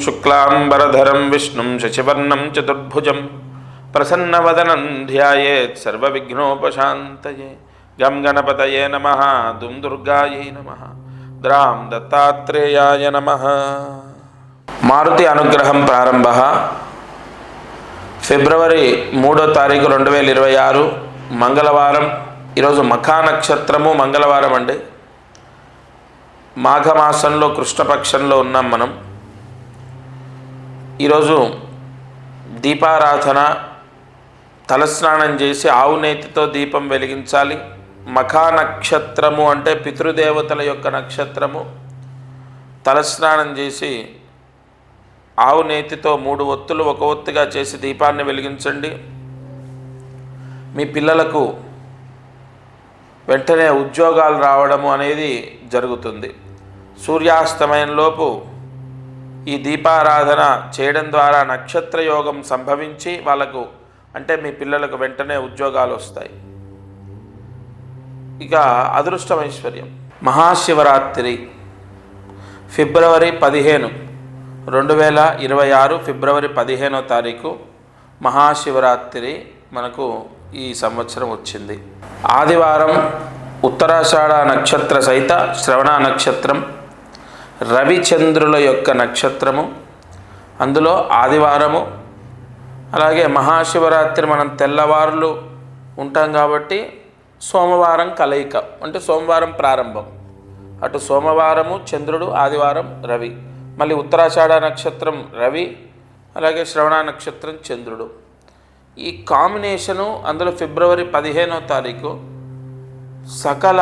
శుక్లాంబరధరం విష్ణుం శశివర్ణం చతుర్భుజం ప్రసన్నవదనం ధ్యాయేత్ సర్వవిఘ్నోపశాంతయే. గం గణపతయే నమః, దుం దుర్గాయై నమః, ద్రాం దత్తాత్రేయాయ నమః. మారుతి అనుగ్రహం ప్రారంభ. ఫిబ్రవరి 3వ తారీఖు 2026 మంగళవారం. ఈరోజు మఖా నక్షత్రము మంగళవారం అండి. మాఘమాసంలో కృష్ణపక్షంలో ఉన్నాం మనం. ఈరోజు దీపారాధన, తలస్నానం చేసి ఆవు నేతితో దీపం వెలిగించాలి. మఖా నక్షత్రము అంటే పితృదేవతల యొక్క నక్షత్రము. తలస్నానం చేసి ఆవు నేతితో 3 ఒత్తులు ఒక ఒత్తిగా చేసి దీపాన్ని వెలిగించండి. మీ పిల్లలకు వెంటనే ఉద్యోగాలు రావడము అనేది జరుగుతుంది. సూర్యాస్తమయంలోపు ఈ దీపారాధన చేయడం ద్వారా నక్షత్ర యోగం సంభవించి వాళ్ళకు అంటే మీ పిల్లలకు వెంటనే ఉద్యోగాలు వస్తాయి. ఇక అదృష్టం ఐశ్వర్యం. మహాశివరాత్రి ఫిబ్రవరి 15, 2026 ఫిబ్రవరి 15వ తారీఖు మహాశివరాత్రి మనకు ఈ సంవత్సరం వచ్చింది. ఆదివారం ఉత్తరాషాఢ నక్షత్ర సహిత శ్రవణ నక్షత్రం, రవిచంద్రుల యొక్క నక్షత్రము. అందులో ఆదివారము. అలాగే మహాశివరాత్రి మనం తెల్లవారులు ఉంటాం కాబట్టి సోమవారం కలయిక, అంటే సోమవారం ప్రారంభం. అటు సోమవారము చంద్రుడు, ఆదివారం రవి, మళ్ళీ ఉత్తరాషాఢ నక్షత్రం రవి, అలాగే శ్రవణ నక్షత్రం చంద్రుడు. ఈ కాంబినేషను అందులో ఫిబ్రవరి 15వ తారీఖు సకల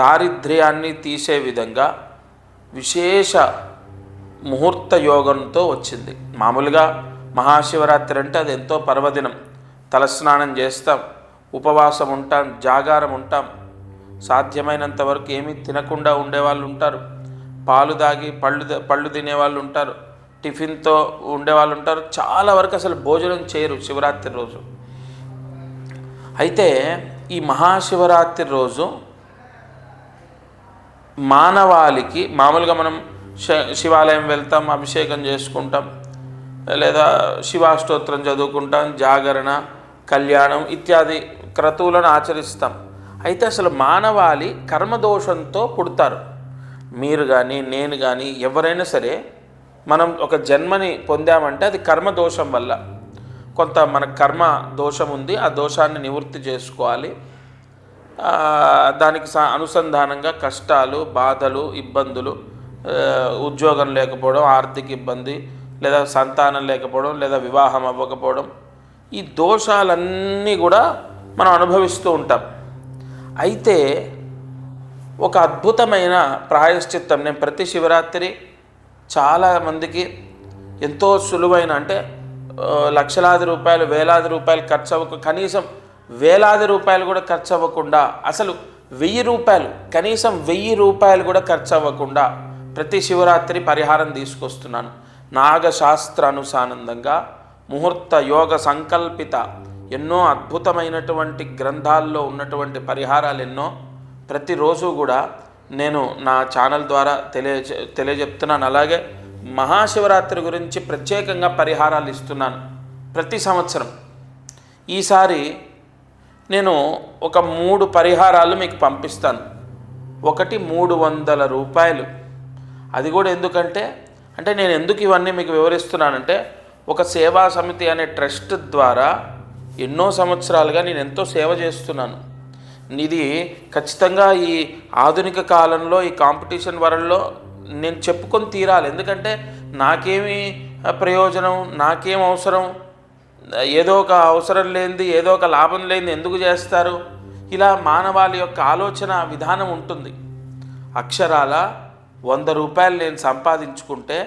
దారిద్ర్యాన్ని తీసే విధంగా విశేష ముహూర్త యోగంతో వచ్చింది. మామూలుగా మహాశివరాత్రి అంటే అది ఎంతో పర్వదినం. తలస్నానం చేస్తాం, ఉపవాసం ఉంటాం, జాగారం ఉంటాం. సాధ్యమైనంత వరకు ఏమీ తినకుండా ఉండేవాళ్ళు ఉంటారు, పాలు తాగి పళ్ళు తినేవాళ్ళు ఉంటారు, టిఫిన్తో ఉండేవాళ్ళు ఉంటారు. చాలా వరకు అసలు భోజనం చేయరు శివరాత్రి రోజు. అయితే ఈ మహాశివరాత్రి రోజు మానవాళికి మామూలుగా మనం శివాలయం వెళ్తాం, అభిషేకం చేసుకుంటాం, లేదా శివాష్టోత్రం చదువుకుంటాం, జాగరణ, కళ్యాణం ఇత్యాది క్రతువులను ఆచరిస్తాం. అయితే అసలు మానవాళి కర్మదోషంతో పుడతారు. మీరు కానీ నేను కానీ ఎవరైనా సరే మనం ఒక జన్మని పొందామంటే అది కర్మదోషం వల్ల. కొంత మన కర్మ దోషం ఉంది, ఆ దోషాన్ని నివృత్తి చేసుకోవాలి. దానికి అనుసంధానంగా కష్టాలు, బాధలు, ఇబ్బందులు, ఉద్యోగం లేకపోవడం, ఆర్థిక ఇబ్బంది, లేదా సంతానం లేకపోవడం, లేదా వివాహం అవ్వకపోవడం, ఈ దోషాలన్నీ కూడా మనం అనుభవిస్తూ ఉంటాం. అయితే ఒక అద్భుతమైన ప్రాయశ్చిత్తం నేను ప్రతి శివరాత్రి చాలామందికి ఎంతో సులువైన, అంటే లక్షలాది రూపాయలు, వేలాది రూపాయలు ఖర్చు అవ్వక, కనీసం వేలాది రూపాయలు కూడా ఖర్చు అవ్వకుండా, అసలు 1000 రూపాయలు, కనీసం 1000 రూపాయలు కూడా ఖర్చు అవ్వకుండా ప్రతి శివరాత్రి పరిహారం తీసుకొస్తున్నాను. నాగశాస్త్ర అనుసానందంగా ముహూర్త యోగ సంకల్పిత ఎన్నో అద్భుతమైనటువంటి గ్రంథాల్లో ఉన్నటువంటి పరిహారాలు ఎన్నో ప్రతిరోజు కూడా నేను నా ఛానల్ ద్వారా తెలియజెప్తున్నాను. అలాగే మహాశివరాత్రి గురించి ప్రత్యేకంగా పరిహారాలు ఇస్తున్నాను ప్రతి సంవత్సరం. ఈసారి నేను ఒక 3 పరిహారాలు మీకు పంపిస్తాను. ఒకటి 300 రూపాయలు. అది కూడా ఎందుకంటే, అంటే నేను ఎందుకు ఇవన్నీ మీకు వివరిస్తున్నానంటే, ఒక సేవా సమితి అనే ట్రస్ట్ ద్వారా ఎన్నో సంవత్సరాలుగా నేను ఎంతో సేవ చేస్తున్నాను. ఇది ఖచ్చితంగా ఈ ఆధునిక కాలంలో, ఈ కాంపిటీషన్ వరల్డ్లో నేను చెప్పుకొని తీరాలి. ఎందుకంటే నాకేమి ప్రయోజనం, నాకేం అవసరం, ఏదో ఒక అవసరం లేనిది, ఏదో ఒక లాభం లేనిది ఎందుకు చేస్తారు? ఇలా మానవాళి యొక్క ఆలోచన విధానం ఉంటుంది. అక్షరాల 100 రూపాయలు నేను సంపాదించుకుంటే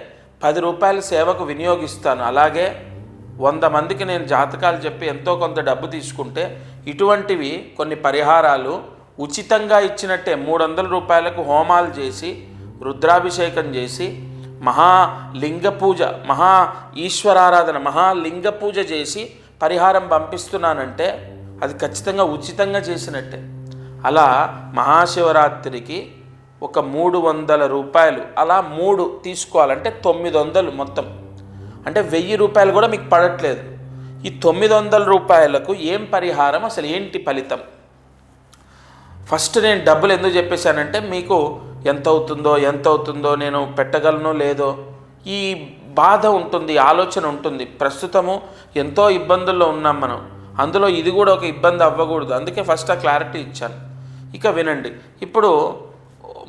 10 రూపాయలు సేవకు వినియోగిస్తాను. అలాగే 100 మందికి నేను జాతకాలు చెప్పి ఎంతో కొంత డబ్బు తీసుకుంటే ఇటువంటివి కొన్ని పరిహారాలు ఉచితంగా ఇచ్చినట్టే 300 రూపాయలకు హోమాలు చేసి, రుద్రాభిషేకం చేసి, మహాలింగ పూజ, మహా ఈశ్వరారాధన, మహాలింగ పూజ చేసి పరిహారం పంపిస్తున్నానంటే అది ఖచ్చితంగా ఉచితంగా చేసినట్టే. అలా మహాశివరాత్రికి ఒక 300 రూపాయలు అలా 3 తీసుకోవాలంటే 900 మొత్తం. అంటే 1000 రూపాయలు కూడా మీకు పడట్లేదు. ఈ 900 రూపాయలకు ఏం పరిహారం, అసలు ఏంటి ఫలితం? ఫస్ట్ నేను డబ్బులు ఎందుకు చెప్పేశానంటే మీకు ఎంత అవుతుందో నేను పెట్టగలనో లేదో ఈ బాధ ఉంటుంది, ఆలోచన ఉంటుంది. ప్రస్తుతము ఎంతో ఇబ్బందుల్లో ఉన్నాం మనం, అందులో ఇది కూడా ఒక ఇబ్బంది అవ్వకూడదు. అందుకే ఫస్ట్ ఆ క్లారిటీ ఇచ్చాను. ఇక వినండి, ఇప్పుడు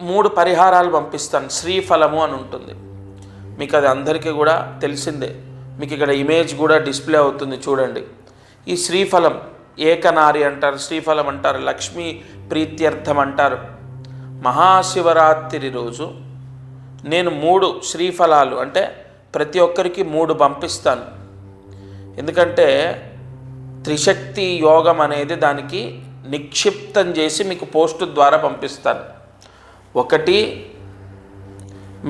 3 పరిహారాలు పంపిస్తాను. శ్రీఫలము అని ఉంటుంది, మీకు అది అందరికీ కూడా తెలిసిందే. మీకు ఇక్కడ ఇమేజ్ కూడా డిస్ప్లే అవుతుంది చూడండి. ఈ శ్రీఫలం ఏకనారి అంటారు, శ్రీఫలం అంటారు, లక్ష్మీ ప్రీత్యర్థం అంటారు. మహాశివరాత్రి రోజు నేను 3 శ్రీఫలాలు అంటే ప్రతి ఒక్కరికి 3 పంపిస్తాను. ఎందుకంటే త్రిశక్తి యోగం అనేది దానికి నిక్షిప్తం చేసి మీకు పోస్టు ద్వారా పంపిస్తాను. ఒకటి,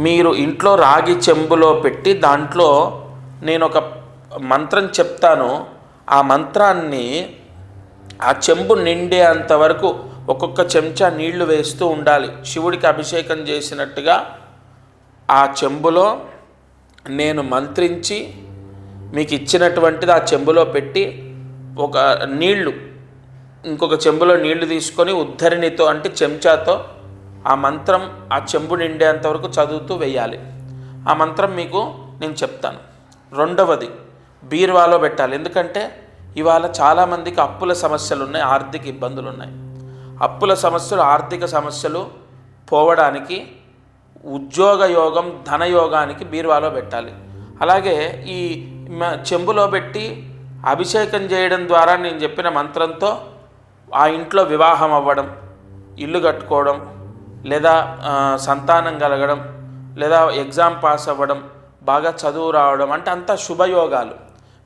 మీరు ఇంట్లో రాగి చెంబులో పెట్టి దాంట్లో నేను ఒక మంత్రం చెప్తాను. ఆ మంత్రాన్ని ఆ చెంబు నిండే అంతవరకు ఒక్కొక్క చెంచా నీళ్లు వేస్తూ ఉండాలి. శివుడికి అభిషేకం చేసినట్టుగా ఆ చెంబులో నేను మంత్రించి మీకు ఇచ్చినటువంటిది ఆ చెంబులో పెట్టి ఒక నీళ్లు ఇంకొక చెంబులో నీళ్లు తీసుకొని ఉద్ధరిణితో అంటే చెంచాతో ఆ మంత్రం ఆ చెంబు నిండేంతవరకు చదువుతూ వేయాలి. ఆ మంత్రం మీకు నేను చెప్తాను. రెండవది, బీరువాలో పెట్టాలి. ఎందుకంటే ఇవాళ చాలామందికి అప్పుల సమస్యలు ఉన్నాయి, ఆర్థిక ఇబ్బందులు ఉన్నాయి. అప్పుల సమస్యలు, ఆర్థిక సమస్యలు పోవడానికి ఉద్యోగ యోగం, ధనయోగానికి బీరువాలో పెట్టాలి. అలాగే ఈ చెంబులో పెట్టి అభిషేకం చేయడం ద్వారా నేను చెప్పిన మంత్రంతో ఆ ఇంట్లో వివాహం అవ్వడం, ఇల్లు కట్టుకోవడం, లేదా సంతానం కలగడం, లేదా ఎగ్జామ్ పాస్ అవ్వడం, బాగా చదువు రావడం, అంటే అంతా శుభయోగాలు.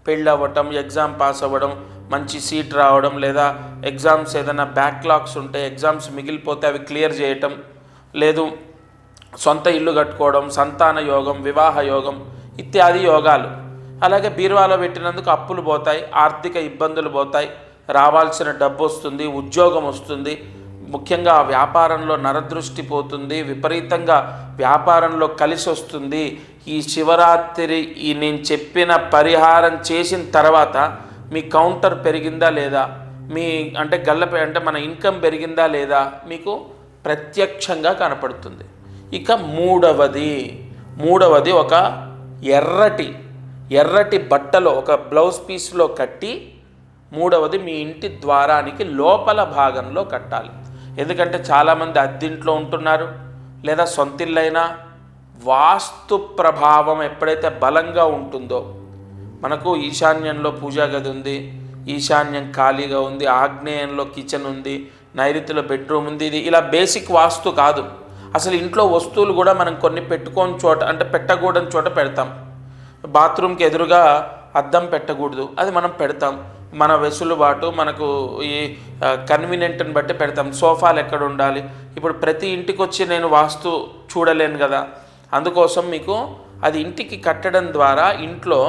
పెళ్ళి అవ్వటం, ఎగ్జామ్ పాస్ అవ్వడం, మంచి సీట్ రావడం, లేదా ఎగ్జామ్స్ ఏదైనా బ్యాక్లాగ్స్ ఉంటే ఎగ్జామ్స్ మిగిలిపోతే అవి క్లియర్ చేయటం, లేదు సొంత ఇల్లు కట్టుకోవడం, సంతాన యోగం, వివాహ యోగం ఇత్యాది యోగాలు. అలాగే బీరువాలో పెట్టినందుకు అప్పులు పోతాయి, ఆర్థిక ఇబ్బందులు పోతాయి, రావాల్సిన డబ్బు వస్తుంది, ఉద్యోగం వస్తుంది. ముఖ్యంగా వ్యాపారంలో నరదృష్టి పోతుంది, విపరీతంగా వ్యాపారంలో కలిసి వస్తుంది. ఈ శివరాత్రి నేను చెప్పిన పరిహారం చేసిన తర్వాత మీ కౌంటర్ పెరిగిందా లేదా, మీ అంటే గల్లపై అంటే మన ఇన్కమ్ పెరిగిందా లేదా మీకు ప్రత్యక్షంగా కనపడుతుంది. ఇక మూడవది ఒక ఎర్రటి బట్టలో ఒక బ్లౌజ్ పీస్లో కట్టి, మూడవది మీ ఇంటి ద్వారానికి లోపల భాగంలో కట్టాలి. ఎందుకంటే చాలామంది అద్దింట్లో ఉంటున్నారు, లేదా సొంతిల్లైనా వాస్తు ప్రభావం ఎప్పుడైతే బలంగా ఉంటుందో, మనకు ఈశాన్యంలో పూజా గది ఉంది, ఈశాన్యం ఖాళీగా ఉంది, ఆగ్నేయంలో కిచెన్ ఉంది, నైరుతిలో బెడ్రూమ్ ఉంది. ఇది ఇలా బేసిక్ వాస్తు కాదు. అసలు ఇంట్లో వస్తువులు కూడా మనం కొన్ని పెట్టుకోని చోట అంటే పెట్టకూడని చోట పెడతాం. బాత్రూమ్కి ఎదురుగా అద్దం పెట్టకూడదు, అది మనం పెడతాం. మన వెసులుబాటు, మనకు ఈ కన్వీనియంట్ని బట్టి పెడతాం. సోఫాలు ఎక్కడ ఉండాలి, ఇప్పుడు ప్రతి ఇంటికి వచ్చి నేను వాస్తు చూడలేను కదా. అందుకోసం మీకు అది ఇంటికి కట్టడం ద్వారా ఇంట్లో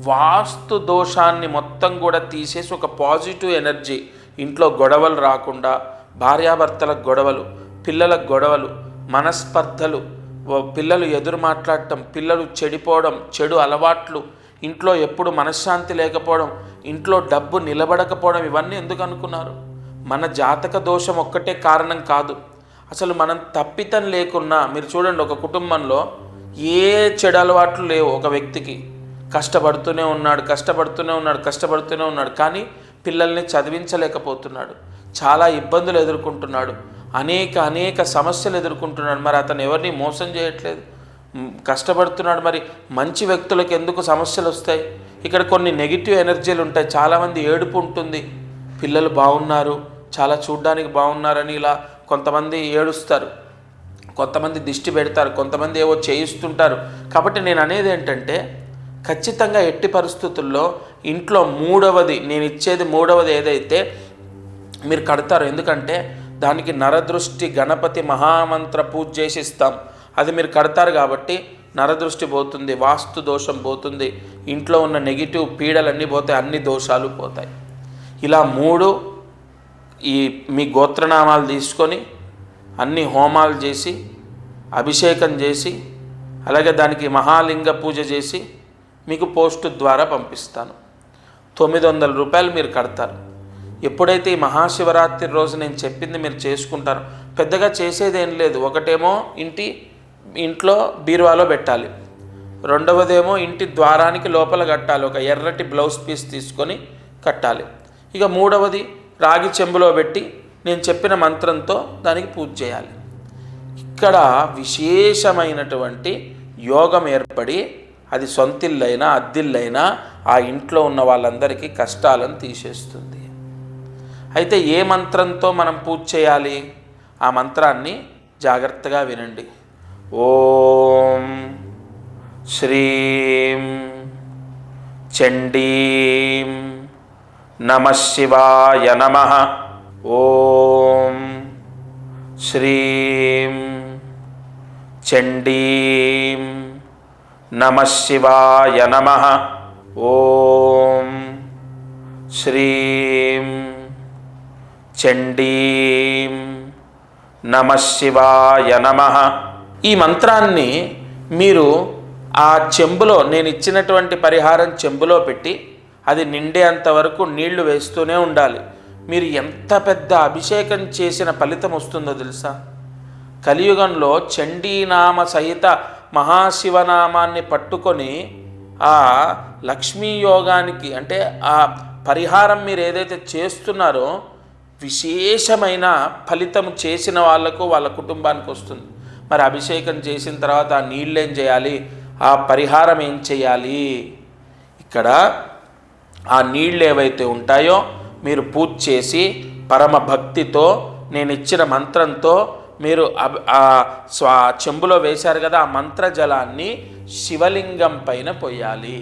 వాస్తు దోషాన్ని మొత్తం కూడా తీసేసి ఒక పాజిటివ్ ఎనర్జీ, ఇంట్లో గొడవలు రాకుండా, భార్యాభర్తలకు గొడవలు, పిల్లలకు గొడవలు, మనస్పర్ధలు, పిల్లలు ఎదురు మాట్లాడటం, పిల్లలు చెడిపోవడం, చెడు అలవాట్లు, ఇంట్లో ఎప్పుడు మనశ్శాంతి లేకపోవడం, ఇంట్లో డబ్బు నిలబడకపోవడం, ఇవన్నీ ఎందుకు అనుకున్నారు? మన జాతక దోషం ఒక్కటే కారణం కాదు. అసలు మనం తప్పితం లేకున్నా మీరు చూడండి, ఒక కుటుంబంలో ఏ చెడు అలవాట్లు లేవు, ఒక వ్యక్తికి కష్టపడుతూనే ఉన్నాడు, కానీ పిల్లల్ని చదివించలేకపోతున్నాడు, చాలా ఇబ్బందులు ఎదుర్కొంటున్నాడు, అనేక సమస్యలు ఎదుర్కొంటున్నాడు. మరి అతను ఎవరిని మోసం చేయట్లేదు, కష్టపడుతున్నాడు. మరి మంచి వ్యక్తులకు ఎందుకు సమస్యలు వస్తాయి? ఇక్కడ కొన్ని నెగిటివ్ ఎనర్జీలు ఉంటాయి. చాలామంది ఏడుపు ఉంటుంది, పిల్లలు బాగున్నారు, చాలా చూడ్డానికి బాగున్నారని ఇలా కొంతమంది ఏడుస్తారు, కొంతమంది దిష్టి పెడతారు, కొంతమంది ఏవో చేయిస్తుంటారు. కాబట్టి నేను అనేది ఏంటంటే, ఖచ్చితంగా ఎట్టి పరిస్థితుల్లో ఇంట్లో నేను ఇచ్చేది మూడవది ఏదైతే మీరు కడతారో, ఎందుకంటే దానికి నరదృష్టి గణపతి మహామంత్ర పూజ చేసి ఇస్తాం. అది మీరు కడతారు కాబట్టి నరదృష్టి పోతుంది, వాస్తు దోషం పోతుంది, ఇంట్లో ఉన్న నెగిటివ్ పీడలన్నీ పోతాయి, అన్ని దోషాలు పోతాయి. ఇలా 3 మీ గోత్రనామాలు తీసుకొని అన్ని హోమాలు చేసి అభిషేకం చేసి అలాగే దానికి మహాలింగ పూజ చేసి మీకు పోస్టు ద్వారా పంపిస్తాను. 900 రూపాయలు మీరు కడతారు. ఎప్పుడైతే ఈ మహాశివరాత్రి రోజు నేను చెప్పింది మీరు చేసుకుంటారో, పెద్దగా చేసేదేం లేదు. ఒకటేమో ఇంట్లో బీరువాలో పెట్టాలి, రెండవదేమో ఇంటి ద్వారానికి లోపల కట్టాలి, ఒక ఎర్రటి బ్లౌజ్ పీస్ తీసుకొని కట్టాలి. ఇక మూడవది రాగి చెంబులో పెట్టి నేను చెప్పిన మంత్రంతో దానికి పూజ చేయాలి. ఇక్కడ విశేషమైనటువంటి యోగం ఏర్పడి అది సొంతిల్లైనా అద్దిల్లైనా ఆ ఇంట్లో ఉన్న వాళ్ళందరికీ కష్టాలను తీసేస్తుంది. అయితే ఏ మంత్రంతో మనం పూజ చేయాలి? ఆ మంత్రాన్ని జాగ్రత్తగా వినండి. ఓం శ్రీం చండీం నమః శివాయ నమః. ఓం శ్రీం చండీం నమః శివాయ నమః. ఓం శ్రీం చండీం నమః శివాయ నమః. ఈ మంత్రాన్ని మీరు ఆ చెంబులో, నేను ఇచ్చినటువంటి పరిహారం చెంబులో పెట్టి అది నిండేంత వరకు నీళ్లు వేస్తూనే ఉండాలి. మీరు ఎంత పెద్ద అభిషేకం చేసిన ఫలితం వస్తుందో తెలుసా? కలియుగంలో చండీనామ సహిత మహాశివనామాన్ని పట్టుకొని ఆ లక్ష్మీ యోగానికి, అంటే ఆ పరిహారం మీరు ఏదైతే చేస్తున్నారో విశేషమైన ఫలితం చేసిన వాళ్లకు, వాళ్ళ కుటుంబానికి వస్తుంది. మరి అభిషేకం చేసిన తర్వాత ఆ నీళ్ళు ఏం చేయాలి? ఆ పరిహారం ఏం చేయాలి? ఇక్కడ ఆ నీళ్ళు ఏవైతే ఉంటాయో మీరు పూజ చేసి పరమ భక్తితో నేను ఇచ్చిన మంత్రంతో మీరు చెంబులో వేశారు కదా, ఆ మంత్ర జలాన్ని శివలింగం పైన పోయాలి.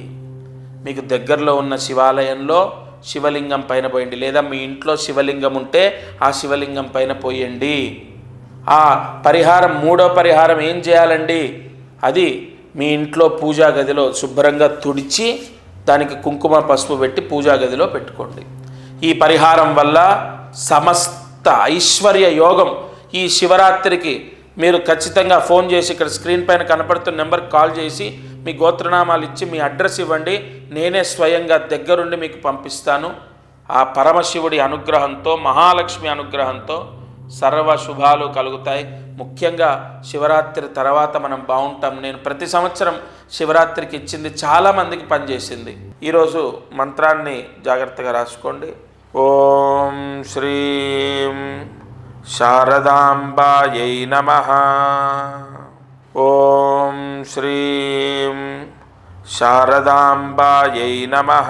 మీకు దగ్గరలో ఉన్న శివాలయంలో శివలింగం పైన పోయండి, లేదా మీ ఇంట్లో శివలింగం ఉంటే ఆ శివలింగం పైన పోయండి. ఆ పరిహారం, మూడో పరిహారం ఏం చేయాలండి? అది మీ ఇంట్లో పూజా గదిలో శుభ్రంగా తుడిచి దానికి కుంకుమ పసుపు పెట్టి పూజా గదిలో పెట్టుకోండి. ఈ పరిహారం వల్ల సమస్త ఐశ్వర్య యోగం ఈ శివరాత్రికి మీరు ఖచ్చితంగా ఫోన్ చేసి, ఇక్కడ స్క్రీన్ పైన కనపడుతున్న నెంబర్కి కాల్ చేసి మీ గోత్రనామాలు ఇచ్చి మీ అడ్రస్ ఇవ్వండి. నేనే స్వయంగా దగ్గరుండి మీకు పంపిస్తాను. ఆ పరమశివుడి అనుగ్రహంతో, మహాలక్ష్మి అనుగ్రహంతో సర్వ శుభాలు కలుగుతాయి. ముఖ్యంగా శివరాత్రి తర్వాత మనం బాగుంటాం. నేను ప్రతి సంవత్సరం శివరాత్రికి ఇచ్చింది చాలామందికి పనిచేసింది. ఈరోజు మంత్రాన్ని జాగ్రత్తగా రాసుకోండి. ఓం శ్రీం శారదాంబాయై నమః. ఓం శ్రీం శారదాంబాయై నమః.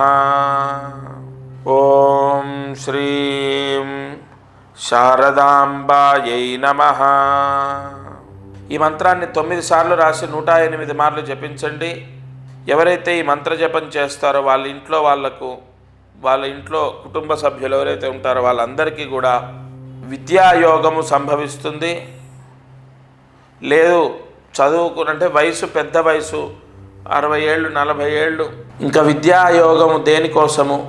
ఓం శ్రీం శారదాంబాయై నమః. ఈ మంత్రాన్ని 9 సార్లు రాసి 108 మార్లు జపించండి. ఎవరైతే ఈ మంత్ర జపం చేస్తారో వాళ్ళ ఇంట్లో కుటుంబ సభ్యులు ఎవరైతే ఉంటారో వాళ్ళందరికీ కూడా విద్యాయోగము సంభవిస్తుంది. లేదు చదువుకునంటే వయసు, పెద్ద వయసు 60 ఏళ్ళు 40 ఏళ్ళు, ఇంకా విద్యాయోగము దేనికోసము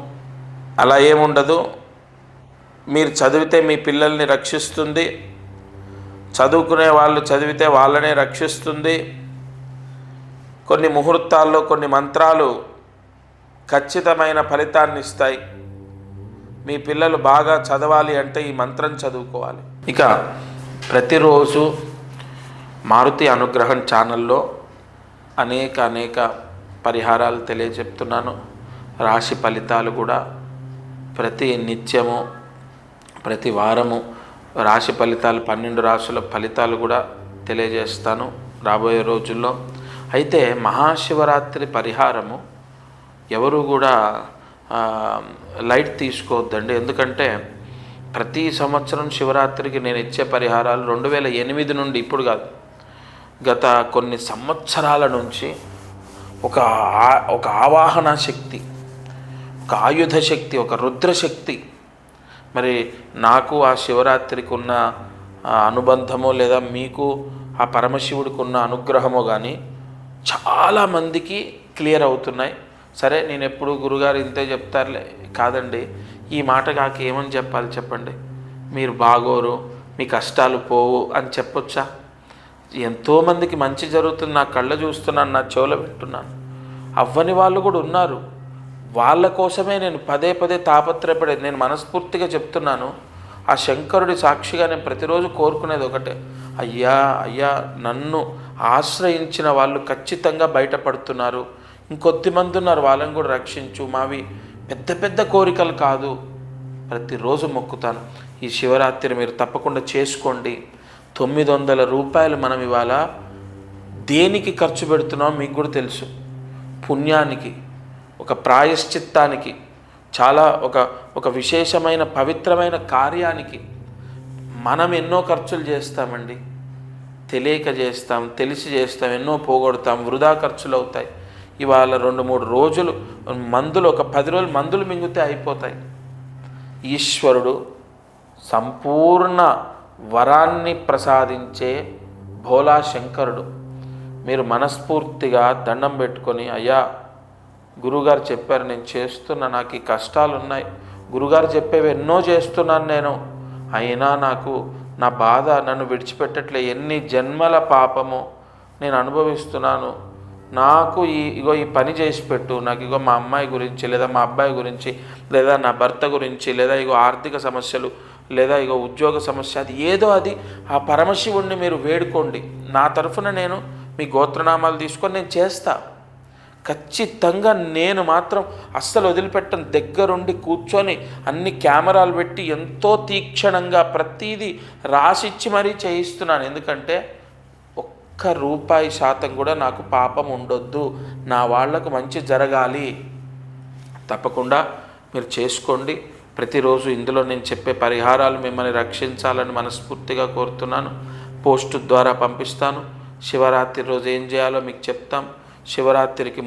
అలా ఏముండదు. మీరు చదివితే మీ పిల్లల్ని రక్షిస్తుంది, చదువుకునే వాళ్ళు చదివితే వాళ్ళనే రక్షిస్తుంది. కొన్ని ముహూర్తాల్లో కొన్ని మంత్రాలు ఖచ్చితమైన ఫలితాన్ని ఇస్తాయి. మీ పిల్లలు బాగా చదవాలి అంటే ఈ మంత్రం చదువుకోవాలి. ఇక ప్రతిరోజు మారుతి అనుగ్రహం ఛానల్లో అనేక పరిహారాలు తెలియజెప్తున్నాను. రాశి ఫలితాలు కూడా ప్రతి నిత్యము, ప్రతి వారము రాశి ఫలితాలు, 12 రాశుల ఫలితాలు కూడా తెలియజేస్తాను రాబోయే రోజుల్లో. అయితే మహాశివరాత్రి పరిహారము ఎవరు కూడా లైట్ తీసుకోవద్దండి. ఎందుకంటే ప్రతి సంవత్సరం శివరాత్రికి నేను ఇచ్చే పరిహారాలు 2008 నుండి, ఇప్పుడు కాదు, గత కొన్ని సంవత్సరాల నుంచి ఒక ఆవాహన శక్తి, ఒక ఆయుధ శక్తి, ఒక రుద్రశక్తి. మరి నాకు ఆ శివరాత్రికి ఉన్న అనుబంధమో లేదా మీకు ఆ పరమశివుడికి ఉన్న అనుగ్రహమో కానీ చాలామందికి క్లియర్ అవుతున్నాయి. సరే, నేను ఎప్పుడు గురుగారు ఇంతే చెప్తారులే, కాదండి. ఈ మాట కాక ఏమని చెప్పాలి చెప్పండి? మీరు బాగోరు, మీ కష్టాలు పోవు అని చెప్పొచ్చా? ఎంతోమందికి మంచి జరుగుతుంది, నా కళ్ళ చూస్తున్నాను, నా చెవులో వింటున్నాను. అవ్వని వాళ్ళు కూడా ఉన్నారు. వాళ్ళ కోసమే నేను పదే పదే తాపత్రయపడేది. నేను మనస్ఫూర్తిగా చెప్తున్నాను, ఆ శంకరుడి సాక్షిగా నేను ప్రతిరోజు కోరుకునేది ఒకటే, అయ్యా అయ్యా నన్ను ఆశ్రయించిన వాళ్ళు ఖచ్చితంగా బయటపడుతున్నారు, ఇంకొద్ది మంది ఉన్నారు, వాళ్ళని కూడా రక్షించు. మావి పెద్ద పెద్ద కోరికలు కాదు, ప్రతిరోజు మొక్కుతాను. ఈ శివరాత్రి మీరు తప్పకుండా చేసుకోండి. 900 రూపాయలు మనం ఇవాళ దేనికి ఖర్చు పెడుతున్నామో మీకు కూడా తెలుసు. పుణ్యానికి, ఒక ప్రాయశ్చిత్తానికి, చాలా ఒక విశేషమైన పవిత్రమైన కార్యానికి మనం ఎన్నో ఖర్చులు చేస్తామండి. తెలియక చేస్తాం, తెలిసి చేస్తాం, ఎన్నో పోగొడతాం, వృధా ఖర్చులు అవుతాయి. ఇవాళ 2-3 రోజులు మందులు, ఒక 10 రోజులు మందులు మింగితే అయిపోతాయి. ఈశ్వరుడు సంపూర్ణ వరాన్ని ప్రసాదించే భోలా శంకరుడు. మీరు మనస్ఫూర్తిగా దండం పెట్టుకొని, అయ్యా గురుగారు చెప్పారు, నేను చేస్తున్నా, నాకు ఈ కష్టాలు ఉన్నాయి, గురుగారు చెప్పేవి ఎన్నో చేస్తున్నాను నేను, అయినా నాకు నా బాధ నన్ను విడిచిపెట్టట్లే, ఎన్ని జన్మల పాపము నేను అనుభవిస్తున్నాను, నాకు ఈ పని చేసి పెట్టు, నాకు ఇగో మా అమ్మాయి గురించి, లేదా మా అబ్బాయి గురించి, లేదా నా భర్త గురించి, లేదా ఇగో ఆర్థిక సమస్యలు, లేదా ఇగో ఉద్యోగ సమస్య, అది ఏదో అది ఆ పరమశివుణ్ణి మీరు వేడుకోండి. నా తరఫున నేను మీ గోత్రనామాలు తీసుకొని నేను చేస్తా. ఖచ్చితంగా నేను మాత్రం అస్సలు వదిలిపెట్టను. దగ్గరుండి కూర్చొని అన్ని కెమెరాలు పెట్టి ఎంతో తీక్షణంగా ప్రతీదీ రాసిచ్చి మరీ చేయిస్తున్నాను. ఎందుకంటే ₹1 కూడా నాకు పాపం ఉండొద్దు, నా వాళ్లకు మంచి జరగాలి. తప్పకుండా మీరు చేసుకోండి. ప్రతిరోజు ఇందులో నేను చెప్పే పరిహారాలు మిమ్మల్ని రక్షించాలని మనస్ఫూర్తిగా కోరుతున్నాను. పోస్టు ద్వారా పంపిస్తాను. శివరాత్రి రోజు ఏం చేయాలో మీకు చెప్తాం. శివరాత్రికి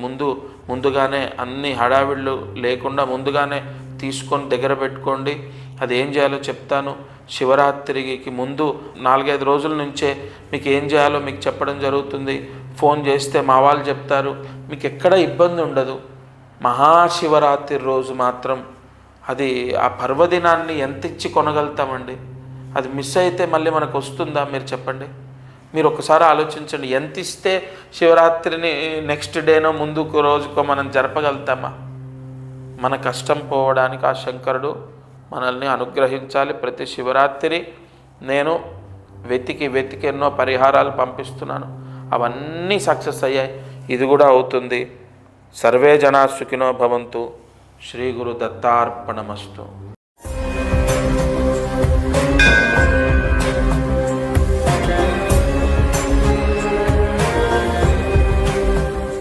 ముందుగానే అన్ని హడావిళ్ళు లేకుండా ముందుగానే తీసుకొని దగ్గర పెట్టుకోండి. అది ఏం చేయాలో చెప్తాను. శివరాత్రికి ముందు 4-5 రోజుల నుంచే మీకు ఏం చేయాలో మీకు చెప్పడం జరుగుతుంది. ఫోన్ చేస్తే మా వాళ్ళు చెప్తారు, మీకు ఎక్కడ ఇబ్బంది ఉండదు. మహాశివరాత్రి రోజు మాత్రం అది ఆ పర్వదినాన్ని ఎంత ఇచ్చి కొనగలుగుతామండి? అది మిస్ అయితే మళ్ళీ మనకు వస్తుందా? మీరు చెప్పండి. మీరు ఒకసారి ఆలోచించండి, ఎంత ఇస్తే శివరాత్రిని నెక్స్ట్ డేనో ముందుకు రోజుకో మనం జరపగలుగుతామా? మన కష్టం పోవడానికి ఆ శంకరుడు మనల్ని అనుగ్రహించాలి. ప్రతి శివరాత్రి నేను వెతికి ఎన్నో పరిహారాలు పంపిస్తున్నాను. అవన్నీ సక్సెస్ అయ్యాయి, ఇది కూడా అవుతుంది. సర్వే జనా సుఖినో భవంతు. శ్రీ గురు దత్తార్పణమస్తు.